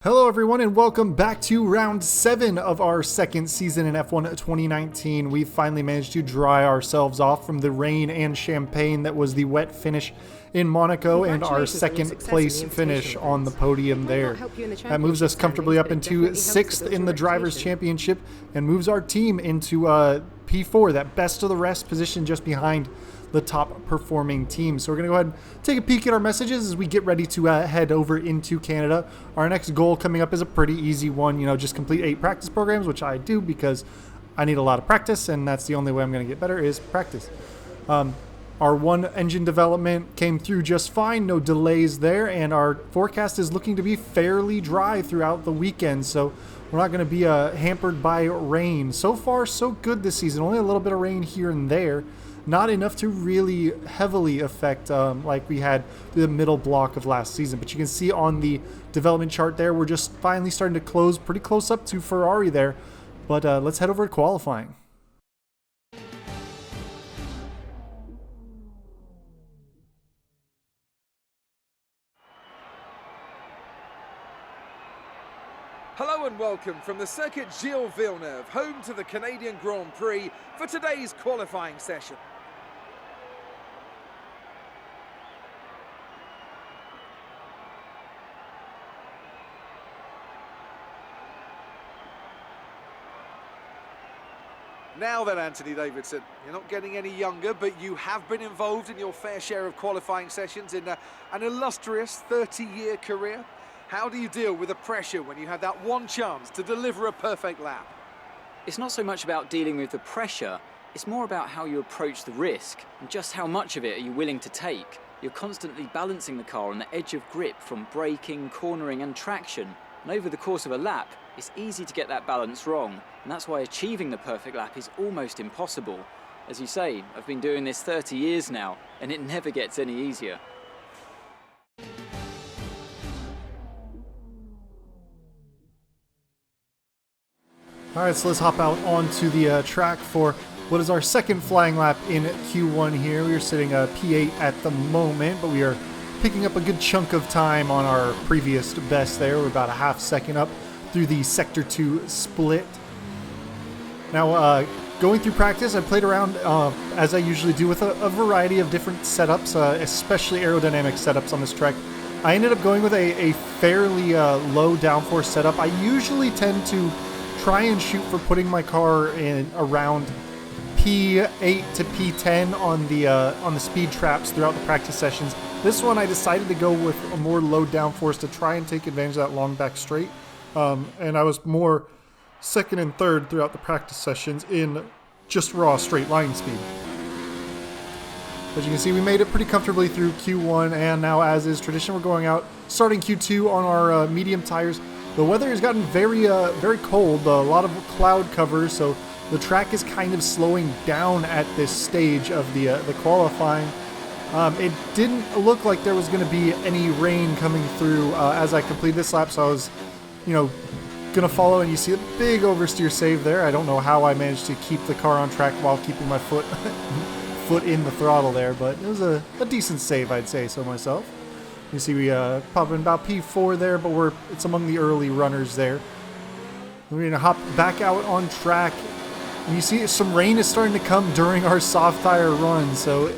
Hello everyone and welcome back to round 7 of our second season in F1 2019. We finally managed to dry ourselves off from the rain and champagne that was the wet finish in Monaco and our second place finish on the podium there. That moves us comfortably up into 6th in the Drivers' Championship and moves our team into P4, that best of the rest position just behind the top performing team. So we're going to go ahead and take a peek at our messages as we get ready to head over into Canada. Our next goal coming up is a pretty easy one, just complete 8 practice programs, which I do because I need a lot of practice, and that's the only way I'm going to get better is practice. Our one engine development came through just fine, no delays there, and our forecast is looking to be fairly dry throughout the weekend, so we're not going to be hampered by rain. So far, so good this season. Only a little bit of rain here and there. Not enough to really heavily affect like we had the middle block of last season. But you can see on the development chart there, we're just finally starting to close pretty close up to Ferrari there. But let's head over to qualifying. Hello and welcome from the circuit Gilles Villeneuve, home to the Canadian Grand Prix for today's qualifying session. Now then, Anthony Davidson, you're not getting any younger, but you have been involved in your fair share of qualifying sessions in an illustrious 30-year career. How do you deal with the pressure when you have that one chance to deliver a perfect lap? It's not so much about dealing with the pressure, it's more about how you approach the risk and just how much of it are you willing to take. You're constantly balancing the car on the edge of grip from braking, cornering and traction. And over the course of a lap, it's easy to get that balance wrong. And that's why achieving the perfect lap is almost impossible. As you say, I've been doing this 30 years now, and it never gets any easier. Alright, so let's hop out onto the track for what is our second flying lap in Q1 here. We are sitting P8 at the moment, but we are picking up a good chunk of time on our previous best there. We're about a half second up through the Sector 2 split. Now, going through practice, I played around, as I usually do, with a variety of different setups, especially aerodynamic setups on this track. I ended up going with a fairly low downforce setup. I usually tend to try and shoot for putting my car in around P8 to P10 on the speed traps throughout the practice sessions. This one I decided to go with a more low downforce to try and take advantage of that long back straight. And I was more second and third throughout the practice sessions in just raw straight line speed. As you can see, we made it pretty comfortably through Q1, and now, as is tradition, we're going out starting Q2 on our medium tires. The weather has gotten very cold, a lot of cloud cover, so the track is kind of slowing down at this stage of the qualifying. It didn't look like there was going to be any rain coming through as I completed this lap, so I was, going to follow, and you see a big oversteer save there. I don't know how I managed to keep the car on track while keeping my foot in the throttle there, but it was a decent save, I'd say so myself. You see we pop in about P4 there, but it's among the early runners there. We're going to hop back out on track, and you see some rain is starting to come during our soft tire run, so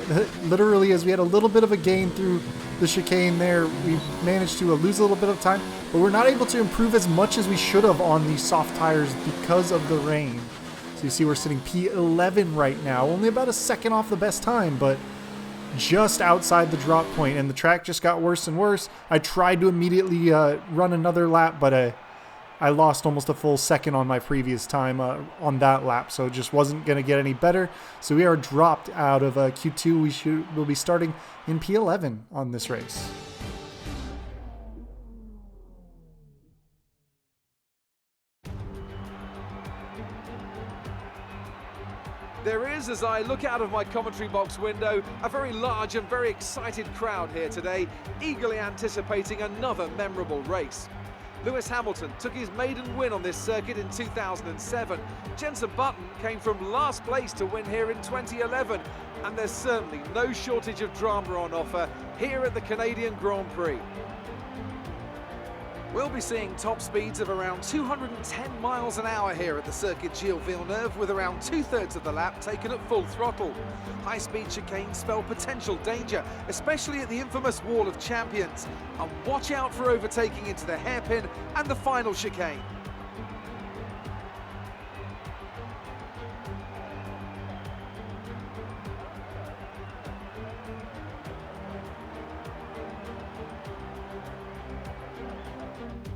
literally as we had a little bit of a gain through the chicane there, we managed to lose a little bit of time, but we're not able to improve as much as we should have on the soft tires because of the rain. So you see we're sitting P11 right now, only about a second off the best time, but just outside the drop point, and the track just got worse and worse. I tried to immediately run another lap, but I lost almost a full second on my previous time on that lap, so it just wasn't going to get any better. So we are dropped out of Q2. We'll be starting in P11 on this race. There is, as I look out of my commentary box window, a very large and very excited crowd here today, eagerly anticipating another memorable race. Lewis Hamilton took his maiden win on this circuit in 2007. Jenson Button came from last place to win here in 2011. And there's certainly no shortage of drama on offer here at the Canadian Grand Prix. We'll be seeing top speeds of around 210 miles an hour here at the Circuit Gilles Villeneuve, with around 2/3 of the lap taken at full throttle. High-speed chicanes spell potential danger, especially at the infamous Wall of Champions. And watch out for overtaking into the hairpin and the final chicane.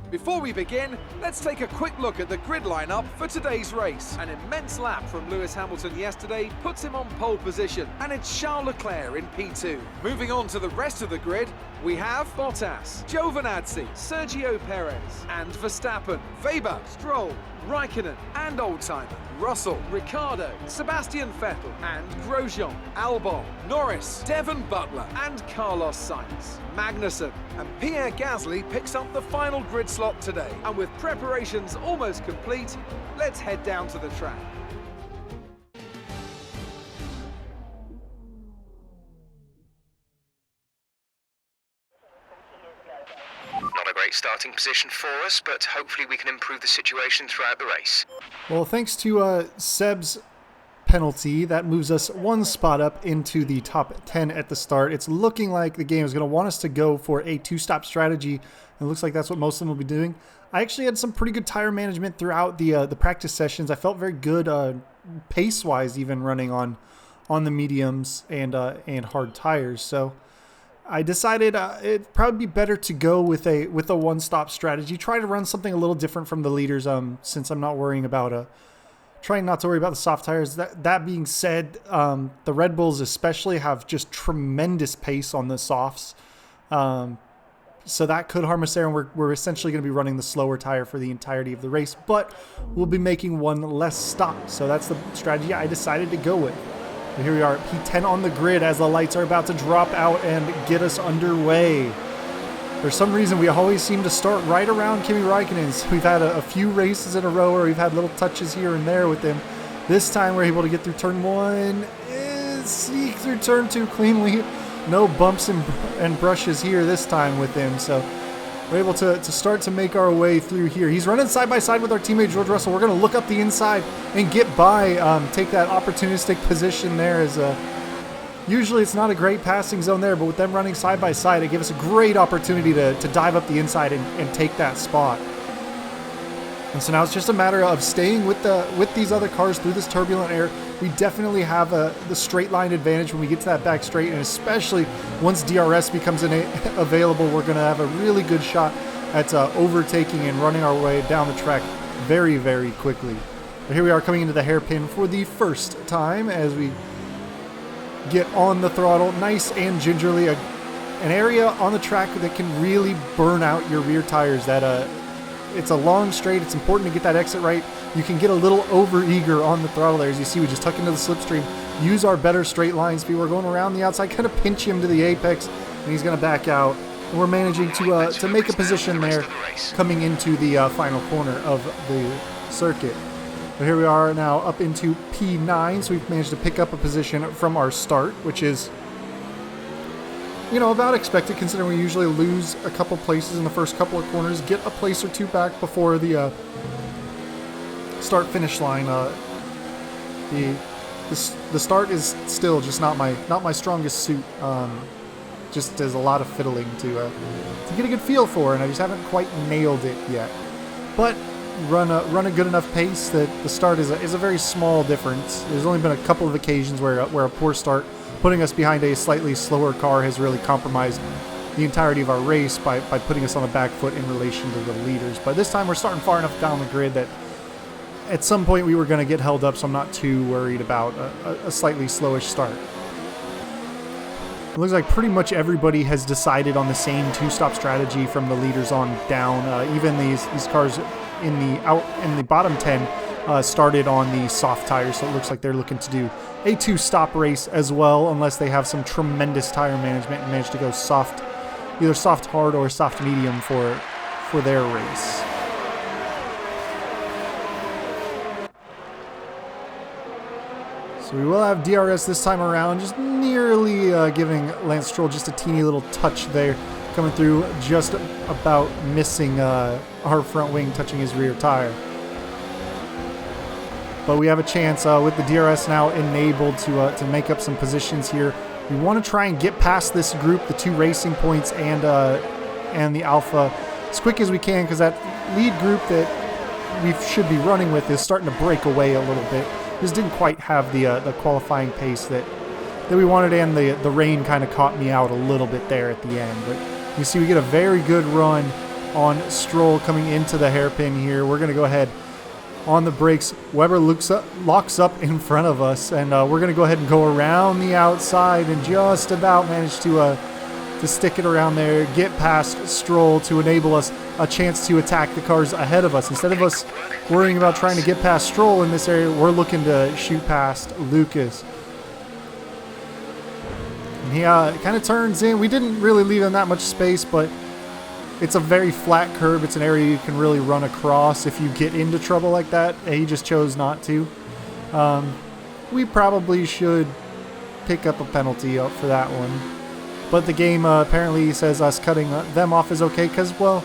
Before we begin, let's take a quick look at the grid lineup for today's race. An immense lap from Lewis Hamilton yesterday puts him on pole position, and it's Charles Leclerc in P2. Moving on to the rest of the grid, we have Bottas, Giovinazzi, Sergio Perez, and Verstappen, Weber, Stroll, Raikkonen, and old-timer Russell, Ricciardo, Sebastian Vettel, and Grosjean, Albon, Norris, Devon Butler, and Carlos Sainz. Magnussen and Pierre Gasly picks up the final grid slot today. And with preparations almost complete, let's head down to the track. Not a great starting position for us, but hopefully we can improve the situation throughout the race. Well, thanks to Seb's penalty, that moves us one spot up into the top 10 at the start. It's looking like the game is going to want us to go for a two-stop strategy. It looks like that's what most of them will be doing. I actually had some pretty good tire management throughout the practice sessions. I felt very good pace-wise, even running on the mediums and hard tires. So I decided it'd probably be better to go with a one-stop strategy. Try to run something a little different from the leaders, since I'm not worrying about trying not to worry about the soft tires. That being said, the Red Bulls especially have just tremendous pace on the softs. So that could harm us there, and we're essentially going to be running the slower tire for the entirety of the race, but we'll be making one less stop. So that's the strategy I decided to go with. But here we are at P10 on the grid as the lights are about to drop out and get us underway. For some reason, we always seem to start right around Kimi Raikkonen's. We've had a few races in a row where we've had little touches here and there with him. This time we're able to get through turn 1, sneak through turn 2 cleanly. No bumps and brushes here this time with him. So we're able to start to make our way through here. He's running side by side with our teammate George Russell. We're going to look up the inside and get by, take that opportunistic position there as usually it's not a great passing zone there, but with them running side by side, it gives us a great opportunity to dive up the inside and take that spot. And so now it's just a matter of staying with these other cars through this turbulent air. We definitely have the straight line advantage when we get to that back straight, and especially once DRS becomes available, we're going to have a really good shot at overtaking and running our way down the track very, very quickly. But here we are coming into the hairpin for the first time as we get on the throttle nice and gingerly. An area on the track that can really burn out your rear tires. It's a long straight. It's important to get that exit right. You can get a little over-eager on the throttle there. As you see, we just tuck into the slipstream, use our better straight line speed. We're going around the outside, kind of pinch him to the apex, and he's going to back out. And we're managing to make a position there coming into the final corner of the circuit. But here we are now up into P9, so we've managed to pick up a position from our start, which is, about expected considering we usually lose a couple places in the first couple of corners, get a place or two back before the start-finish line. The start is still just not my strongest suit. Just there's a lot of fiddling to get a good feel for, and I just haven't quite nailed it yet. But run a good enough pace that the start is a very small difference. There's only been a couple of occasions where a poor start, putting us behind a slightly slower car, has really compromised the entirety of our race by putting us on the back foot in relation to the leaders. But this time we're starting far enough down the grid that at some point we were going to get held up, so I'm not too worried about a slightly slowish start. It looks like pretty much everybody has decided on the same two-stop strategy from the leaders on down. Even these cars in the bottom 10 started on the soft tires, so it looks like they're looking to do a two-stop race as well, unless they have some tremendous tire management and manage to go soft, either soft hard or soft medium for their race. So we will have DRS this time around, just nearly giving Lance Stroll just a teeny little touch there. coming through, just about missing our front wing touching his rear tire. But we have a chance with the DRS now enabled to make up some positions here. We want to try and get past this group, the 2 Racing Points and the Alpha, as quick as we can, because that lead group that we should be running with is starting to break away a little bit. Just didn't quite have the qualifying pace that we wanted, and the rain kind of caught me out a little bit there at the end. But you see we get a very good run on Stroll coming into the hairpin here. We're going to go ahead on the brakes. Weber locks up in front of us, and we're going to go ahead and go around the outside and just about manage to stick it around there, get past Stroll to enable us a chance to attack the cars ahead of us. Instead of us worrying about trying to get past Stroll in this area, we're looking to shoot past Lucas. And he kind of turns in. We didn't really leave him that much space, but it's a very flat curb. It's an area you can really run across if you get into trouble like that. He just chose not to. We probably should pick up a penalty up for that one. But the game apparently says us cutting them off is okay because, well,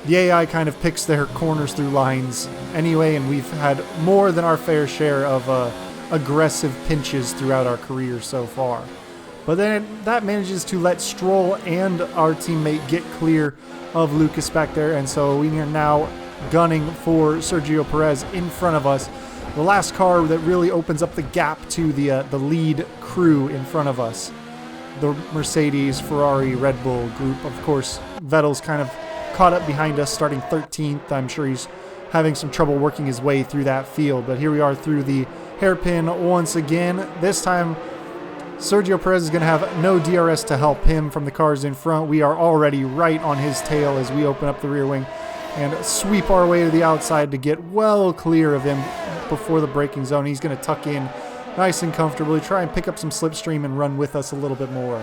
the AI kind of picks their corners through lines anyway, and we've had more than our fair share of aggressive pinches throughout our career so far. But then that manages to let Stroll and our teammate get clear of Lucas back there, and so we are now gunning for Sergio Perez in front of us. The last car that really opens up the gap to the lead crew in front of us. The Mercedes, Ferrari, Red Bull group. Of course, Vettel's kind of caught up behind us, starting 13th. I'm sure he's having some trouble working his way through that field. But here we are through the hairpin once again. This time, Sergio Perez is going to have no DRS to help him from the cars in front. We are already right on his tail as we open up the rear wing and sweep our way to the outside to get well clear of him before the braking zone. He's going to tuck in nice and comfortably, try and pick up some slipstream and run with us a little bit more.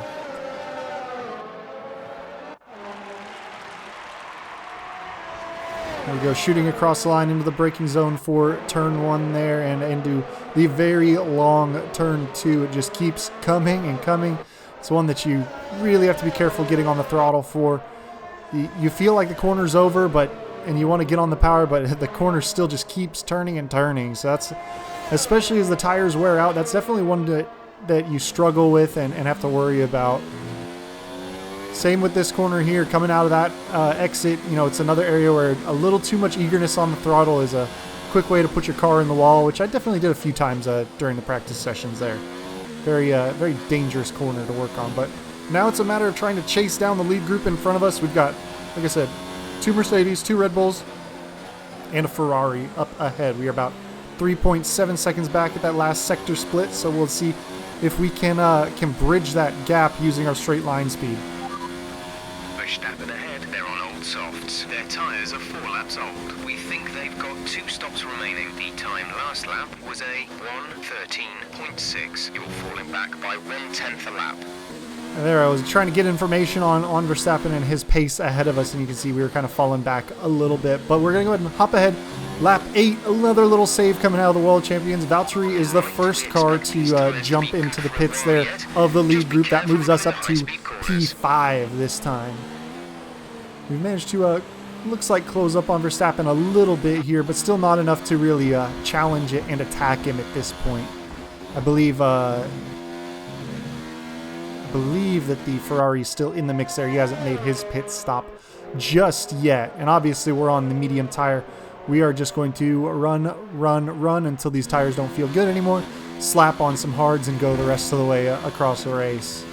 There we go, shooting across the line into the braking zone for turn 1 there and into the very long turn 2. It just keeps coming and coming. It's one that you really have to be careful getting on the throttle for. You feel like the corner's over, and you want to get on the power, but the corner still just keeps turning and turning. So that's, especially as the tires wear out, that's definitely one that you struggle with and have to worry about. Same with this corner here, coming out of that exit. You know, it's another area where a little too much eagerness on the throttle is a quick way to put your car in the wall, which I definitely did a few times during the practice sessions there. Very dangerous corner to work on. But now it's a matter of trying to chase down the lead group in front of us. We've got, like I said, 2 Mercedes, 2 Red Bulls, and a Ferrari up ahead. We are about 3.7 seconds back at that last sector split, so we'll see if we can bridge that gap using our straight line speed. Verstappen ahead, they're on old softs. Their tyres are 4 laps old. We think they've got 2 stops remaining. The time last lap was a 1:13.6. You're falling back by 1/10 a lap. And there I was trying to get information on Verstappen and his pace ahead of us, and you can see we were kind of falling back a little bit. But we're going to go ahead and hop ahead. Lap 8, another little save coming out of the World Champions. Valtteri is the first car to jump into the pits there of the lead group. That moves us up to P5 this time. We've managed to, looks like, close up on Verstappen a little bit here, but still not enough to really challenge it and attack him at this point. I believe that the Ferrari is still in the mix there. He hasn't made his pit stop just yet. And obviously we're on the medium tire. We are just going to run until these tires don't feel good anymore. Slap on some hards and go the rest of the way across the race.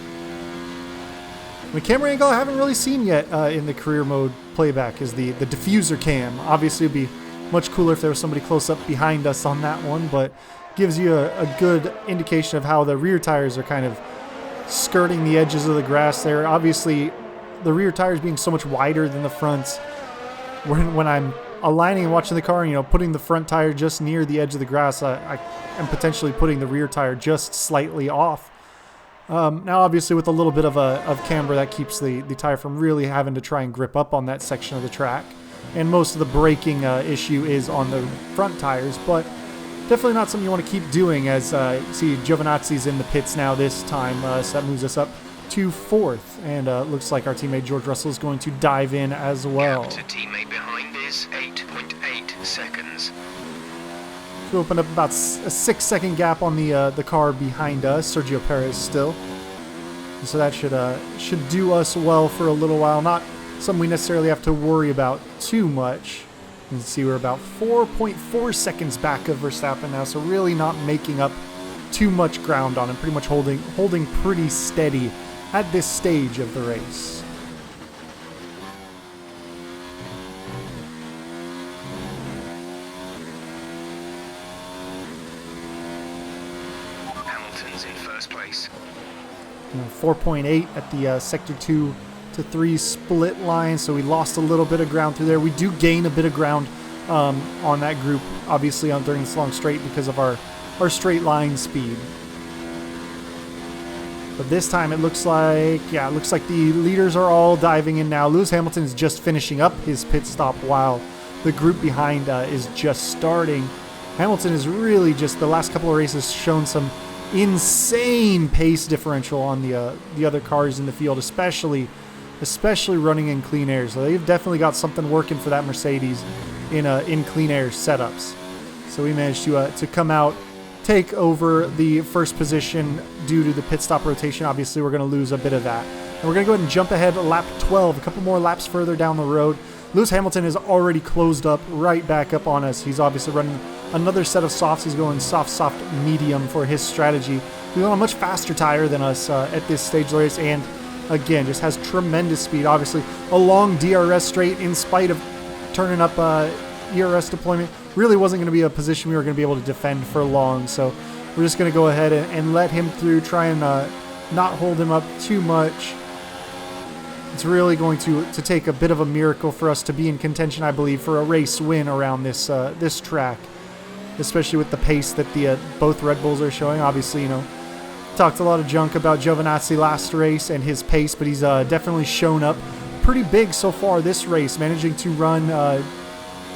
The camera angle I haven't really seen yet in the career mode playback is the diffuser cam. Obviously it'd be much cooler if there was somebody close up behind us on that one, but gives you a good indication of how the rear tires are kind of skirting the edges of the grass there. Obviously, the rear tires being so much wider than the fronts, when I'm aligning and watching the car, you know, putting the front tire just near the edge of the grass, I am potentially putting the rear tire just slightly off. Now, obviously, with a little bit of camber, that keeps the tire from really having to try and grip up on that section of the track. And most of the braking issue is on the front tires, but definitely not something you want to keep doing, as see Giovinazzi's in the pits now this time, so that moves us up to 4th. And looks like our teammate George Russell is going to dive in as well. Gap to teammate behind is 8.8 seconds. We opened up about a 6-second gap on the car behind us, Sergio Perez still. And so that should do us well for a little while. Not something we necessarily have to worry about too much. You can see we're about 4.4 seconds back of Verstappen now, so really not making up too much ground on him. Pretty much holding pretty steady at this stage of the race. Hamilton's in first place. 4.8 at the sector 2 to 3 split line, so we lost a little bit of ground through there. We do gain a bit of ground on that group, obviously during this long straight because of our straight line speed. But this time it looks like the leaders are all diving in now. Lewis Hamilton is just finishing up his pit stop while the group behind is just starting. Hamilton is really just the last couple of races shown some insane pace differential on the other cars in the field, especially running in clean air. So they've definitely got something working for that Mercedes in clean air setups. So we managed to come out, take over the first position due to the pit stop rotation. Obviously, we're going to lose a bit of that. And we're going to go ahead and jump ahead lap 12, a couple more laps further down the road. Lewis Hamilton is already closed up right back up on us. He's obviously running another set of softs. He's going soft, medium for his strategy. He's on a much faster tire than us at this stage of the race, and again, just has tremendous speed. Obviously, a long DRS straight in spite of turning up ERS deployment really wasn't going to be a position we were going to be able to defend for long. So we're just going to go ahead and let him through, try and not hold him up too much. It's really going to take a bit of a miracle for us to be in contention, I believe, for a race win around this track, especially with the pace that both Red Bulls are showing. Obviously, talked a lot of junk about Giovinazzi last race and his pace, but he's definitely shown up pretty big so far this race, managing to run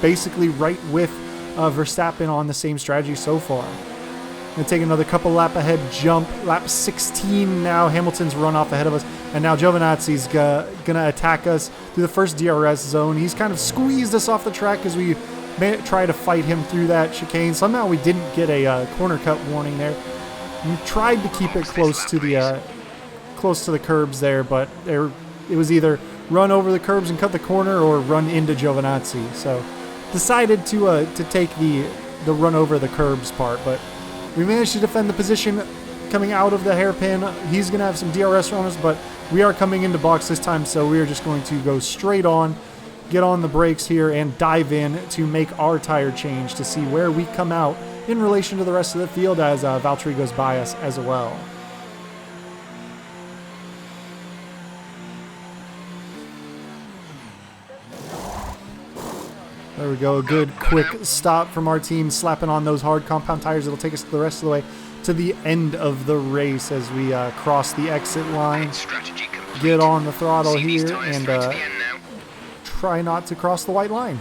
basically right with Verstappen on the same strategy so far. Going to take another couple lap ahead jump. Lap 16 now. Hamilton's run off ahead of us. And now Giovinazzi's going to attack us through the first DRS zone. He's kind of squeezed us off the track as we try to fight him through that chicane. Somehow we didn't get a corner cut warning there. We tried to keep it close to the curbs there, but it was either run over the curbs and cut the corner or run into Giovinazzi. So decided to take the run over the curbs part, but we managed to defend the position coming out of the hairpin. He's going to have some DRS on us, but we are coming into box this time, so we are just going to go straight on, get on the brakes here, and dive in to make our tire change to see where we come out in relation to the rest of the field as Valtteri goes by us as well. There we go, a good quick stop from our team, slapping on those hard compound tires. It'll take us the rest of the way to the end of the race as we cross the exit line. Get on the throttle here and try not to cross the white line.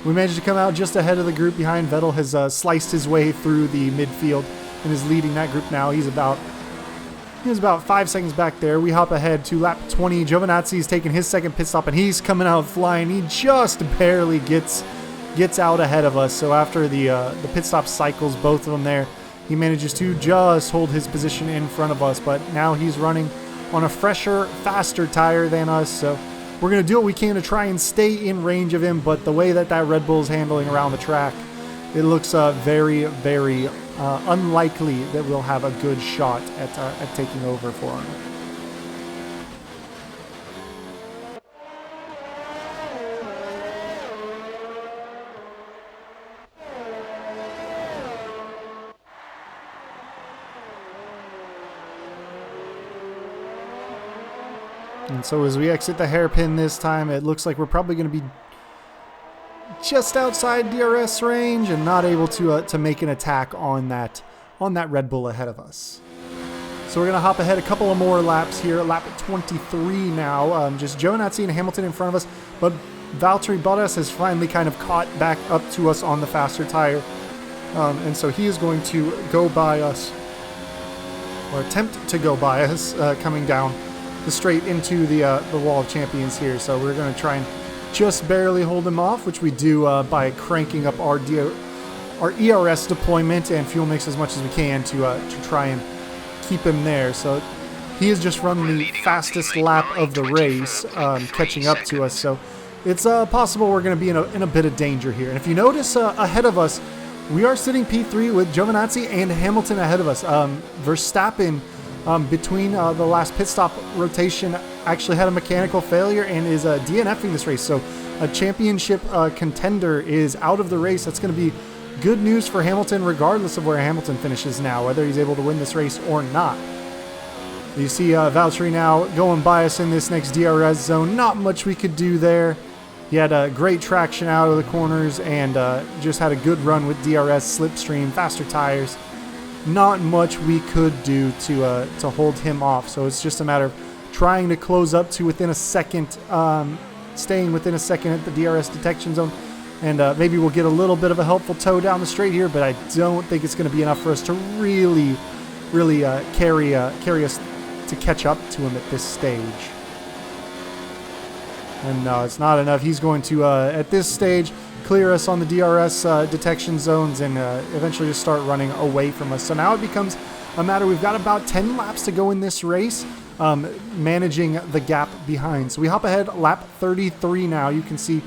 We managed to come out just ahead of the group behind. Vettel has sliced his way through the midfield and is leading that group now. He's about 5 seconds back there. We hop ahead to lap 20. Giovinazzi is taking his second pit stop, and he's coming out flying. He just barely gets out ahead of us. So after the pit stop cycles, both of them there, he manages to just hold his position in front of us. But now he's running on a fresher, faster tire than us. So we're going to do what we can to try and stay in range of him. But the way that Red Bull is handling around the track, it looks very, very unlikely that we'll have a good shot at taking over for him. And so as we exit the hairpin this time, it looks like we're probably going to be just outside DRS range and not able to make an attack on that Red Bull ahead of us. So we're going to hop ahead a couple of more laps here. Lap 23 now. Just Giovinazzi and Hamilton in front of us, but Valtteri Bottas has finally kind of caught back up to us on the faster tire. And so he is going to go by us or attempt to go by us, coming down the straight into the Wall of Champions here. So we're going to try and just barely hold him off, which we do by cranking up our ERS deployment and fuel mix as much as we can to try and keep him there. So he has just run the fastest lap of the race, catching up to us. So it's possible we're going to be in a bit of danger here. And if you notice ahead of us, we are sitting P3 with Giovinazzi and Hamilton ahead of us. Verstappen, between the last pit stop rotation, actually had a mechanical failure and is DNFing this race. So a championship contender is out of the race. That's going to be good news for Hamilton, regardless of where Hamilton finishes now, whether he's able to win this race or not. You see Valtteri now going by us in this next DRS zone. Not much we could do there. He had great traction out of the corners and just had a good run with DRS, slipstream, faster tires. Not much we could do to hold him off. So it's just a matter of trying to close up to within a second, staying within a second at the DRS detection zone. And maybe we'll get a little bit of a helpful tow down the straight here, but I don't think it's going to be enough for us to really carry us to catch up to him at this stage. And no, it's not enough. He's going to, at this stage, clear us on the DRS detection zones and eventually just start running away from us. So now it becomes a matter, we've got about 10 laps to go in this race, managing the gap behind. So we hop ahead, lap 33 now. You can see,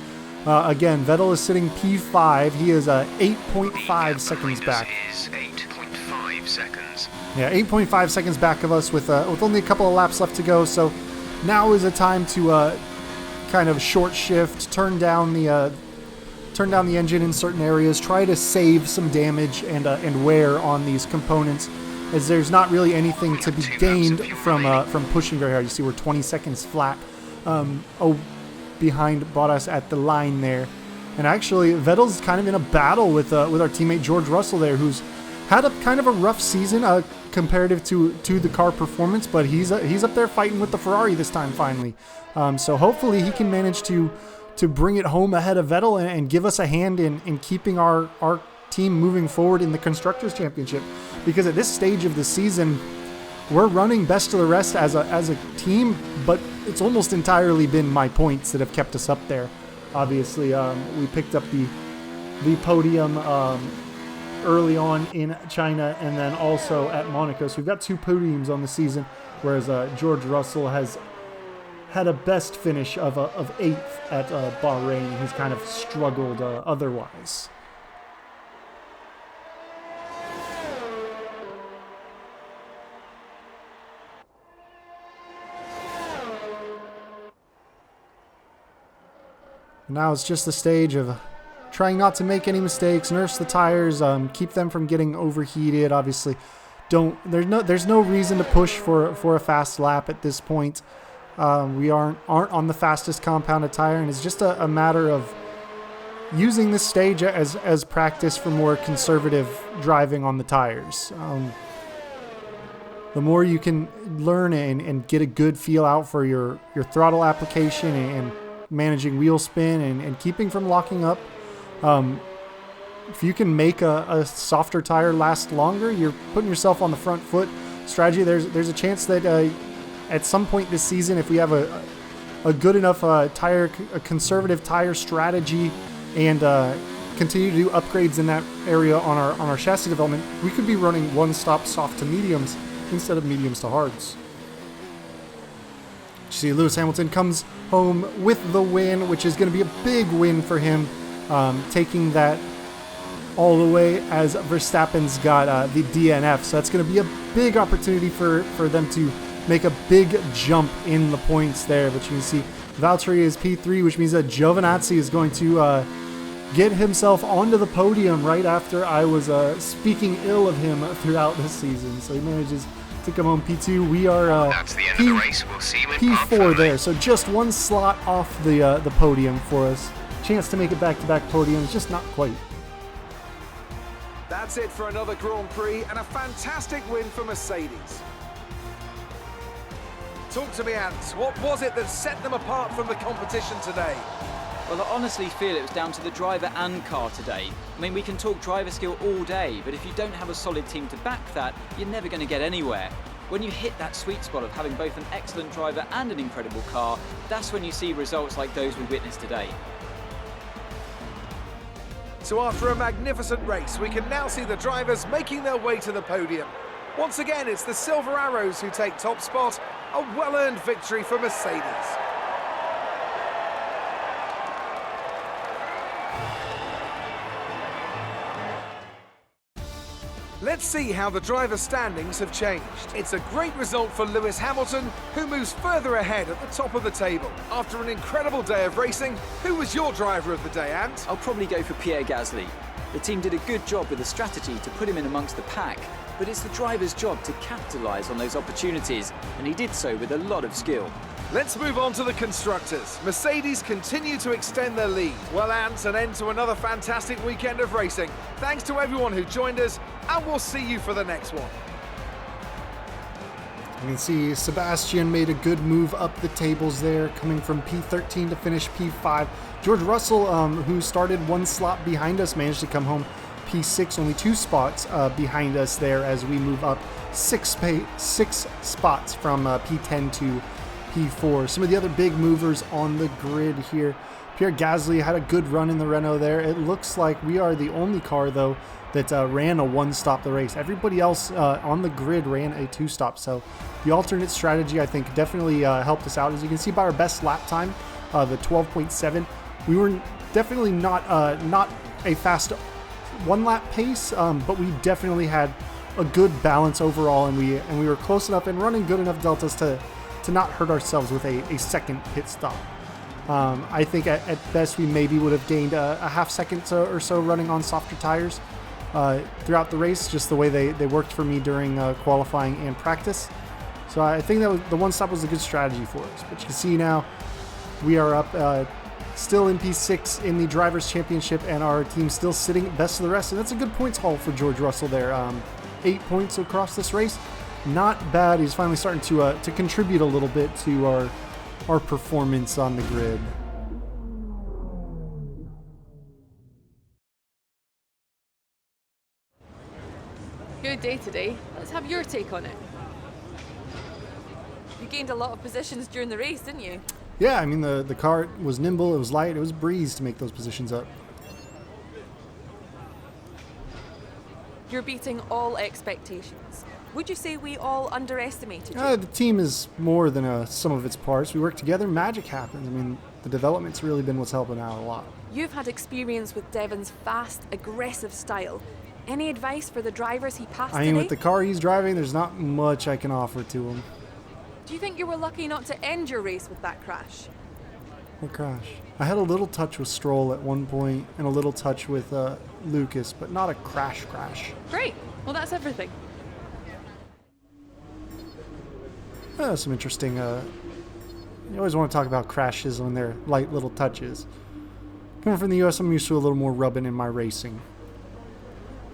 again, Vettel is sitting P5. He is 8.5 seconds back. Is 8.5 seconds. Yeah, 8.5 seconds back of us with only a couple of laps left to go. So now is a time to kind of short shift, turn down the engine in certain areas, try to save some damage and wear on these components, as there's not really anything to be gained from pushing very hard. You see we're 20 seconds flat behind Bottas at the line there. And actually Vettel's kind of in a battle with our teammate George Russell there, who's had a kind of a rough season comparative to the car performance, but he's up there fighting with the Ferrari this time finally. So hopefully he can manage to bring it home ahead of Vettel and give us a hand in keeping our team moving forward in the Constructors' Championship. Because at this stage of the season, we're running best of the rest as a team, but it's almost entirely been my points that have kept us up there. Obviously, we picked up the podium early on in China and then also at Monaco. So we've got 2 podiums on the season, whereas George Russell has had a best finish of 8th at Bahrain. He's kind of struggled otherwise. Now it's just the stage of trying not to make any mistakes, nurse the tires, keep them from getting overheated. Obviously, there's no reason to push for a fast lap at this point. We aren't on the fastest compounded tire, and it's just a matter of using this stage as practice for more conservative driving on the tires. The more you can learn and get a good feel out for your throttle application and managing wheel spin and keeping from locking up. If you can make a softer tire last longer, you're putting yourself on the front foot. Strategy, there's a chance that at some point this season, if we have a good enough a conservative tire strategy and continue to do upgrades in that area on our chassis development, we could be running one-stop soft to mediums instead of mediums to hards. You see Lewis Hamilton comes home with the win, which is going to be a big win for him, taking that all the way as Verstappen's got the DNF. So that's going to be a big opportunity for them to make a big jump in the points there. But you can see Valtteri is P3, which means that Giovinazzi is going to get himself onto the podium right after I was speaking ill of him throughout this season. So he manages to come home P2. We are that's the end of the race. We'll see you in P4 there. So just one slot off the podium for us. Chance to make it back-to-back podiums, just not quite. That's it for another Grand Prix and a fantastic win for Mercedes. Talk to me, Ants. What was it that set them apart from the competition today? Well, I honestly feel it was down to the driver and car today. I mean, we can talk driver skill all day, but if you don't have a solid team to back that, you're never going to get anywhere. When you hit that sweet spot of having both an excellent driver and an incredible car, that's when you see results like those we witnessed today. So after a magnificent race, we can now see the drivers making their way to the podium. Once again, it's the Silver Arrows who take top spot, a well-earned victory for Mercedes. Let's see how the driver standings have changed. It's a great result for Lewis Hamilton, who moves further ahead at the top of the table. After an incredible day of racing, who was your driver of the day, Ant? I'll probably go for Pierre Gasly. The team did a good job with the strategy to put him in amongst the pack, but it's the driver's job to capitalise on those opportunities, and he did so with a lot of skill. Let's move on to the constructors. Mercedes continue to extend their lead. Well, Ant, an end to another fantastic weekend of racing. Thanks to everyone who joined us, and we'll see you for the next one. You can see Sebastian made a good move up the tables there, coming from P13 to finish P5. George Russell, who started one slot behind us, managed to come home P6, only 2 spots behind us there as we move up 6 spots from P10 to P4. Some of the other big movers on the grid here. Pierre Gasly had a good run in the Renault there. It looks like we are the only car, though, that ran a one-stop the race. Everybody else on the grid ran a 2-stop. So the alternate strategy, I think, definitely helped us out. As you can see by our best lap time, the 12.7, we were definitely not a fast one-lap pace, but we definitely had a good balance overall, and we were close enough and running good enough deltas to not hurt ourselves with a second pit stop. I think at best we maybe would have gained a half second or so running on softer tires throughout the race, just the way they worked for me during qualifying and practice. So I think that the one stop was a good strategy for us. But you can see now we are up still in P6 in the Drivers' Championship, and our team still sitting best of the rest. And that's a good points haul for George Russell there. 8 points across this race. Not bad. He's finally starting to contribute a little bit to our performance on the grid. Good day today. Let's have your take on it. You gained a lot of positions during the race, didn't you? Yeah, I mean, the car was nimble, it was light, it was a breeze to make those positions up. You're beating all expectations. Would you say we all underestimated you? The team is more than a sum of its parts. We work together, magic happens. I mean, the development's really been what's helping out a lot. You've had experience with Devon's fast, aggressive style. Any advice for the drivers he passed I mean, today? with the car he's driving, there's not much I can offer to him. Do you think you were lucky not to end your race with that crash? What crash? I had a little touch with Stroll at one point and a little touch with Lucas, but not a crash. Great. Well, that's everything. Some interesting... you always want to talk about crashes when they're light little touches. Coming from the US, I'm used to a little more rubbing in my racing.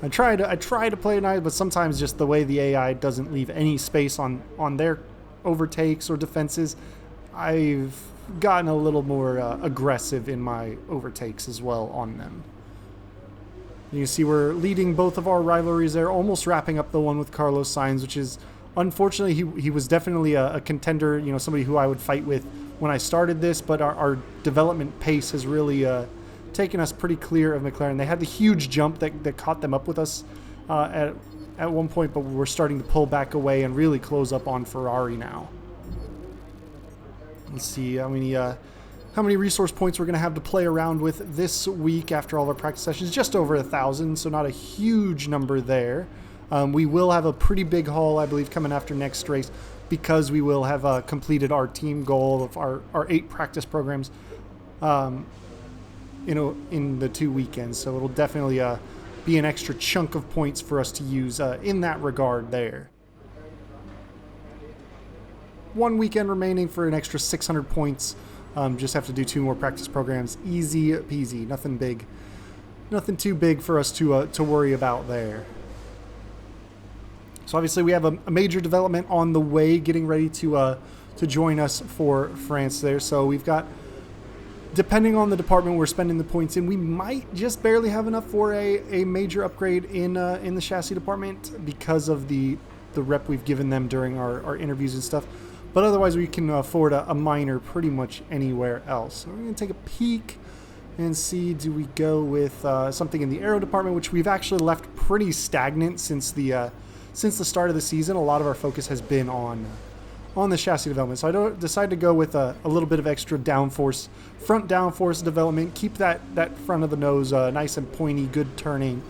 I try to play it nice, but sometimes just the way the AI doesn't leave any space on their overtakes or defenses, I've gotten a little more aggressive in my overtakes as well on them. You can see we're leading both of our rivalries there, almost wrapping up the one with Carlos Sainz, which is, unfortunately, he was definitely a contender, you know, somebody who I would fight with when I started this, but our development pace has really taken us pretty clear of McLaren. They had the huge jump that caught them up with us at one point, but we're starting to pull back away and really close up on Ferrari now. Let's see how many resource points we're going to have to play around with this week after all of our practice sessions. Just over 1,000, so not a huge number there. We will have a pretty big haul, I believe, coming after next race, because we will have completed our team goal of our 8 practice programs in the 2 weekends. So it'll definitely be an extra chunk of points for us to use in that regard there. 1 weekend remaining for an extra 600 points. Just have to do 2 more practice programs. Easy peasy. Nothing big. Nothing too big for us to worry about there. So obviously we have a major development on the way, getting ready to join us for France there. So we've got, depending on the department we're spending the points in, we might just barely have enough for a major upgrade in the chassis department because of the the rep we've given them during our interviews and stuff. But otherwise, we can afford a minor pretty much anywhere else. So we're going to take a peek and see, do we go with something in the aero department, which we've actually left pretty stagnant since the start of the season. A lot of our focus has been on the chassis development. So I decided to go with a little bit of extra downforce, front downforce development. Keep that front of the nose nice and pointy, good turning,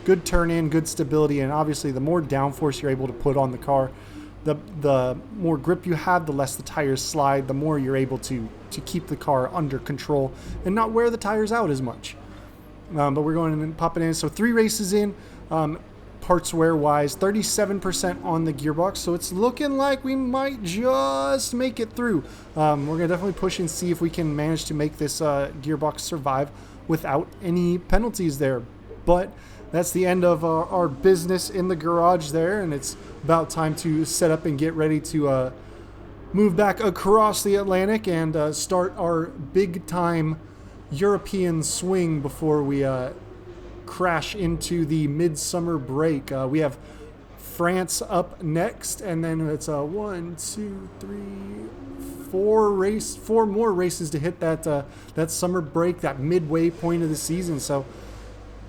good turn in, good stability, and obviously the more downforce you're able to put on the car, the more grip you have, the less the tires slide, the more you're able to keep the car under control and not wear the tires out as much. But we're going and popping in. So 3 races in, parts wear wise, 37% on the gearbox. So it's looking like we might just make it through. We're going to definitely push and see if we can manage to make this gearbox survive without any penalties there. But that's the end of our business in the garage there, and it's about time to set up and get ready to move back across the Atlantic and start our big-time European swing before we crash into the midsummer break. We have France up next, and then it's 4 more races to hit that summer break, that midway point of the season. So,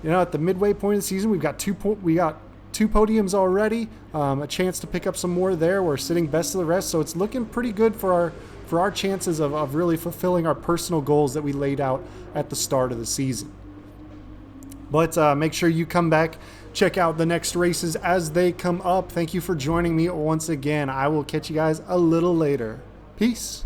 you know, at the midway point of the season, we got two podiums already, a chance to pick up some more there. We're sitting best of the rest, so it's looking pretty good for our chances of really fulfilling our personal goals that we laid out at the start of the season. But make sure you come back, check out the next races as they come up. Thank you for joining me once again. I will catch you guys a little later. Peace.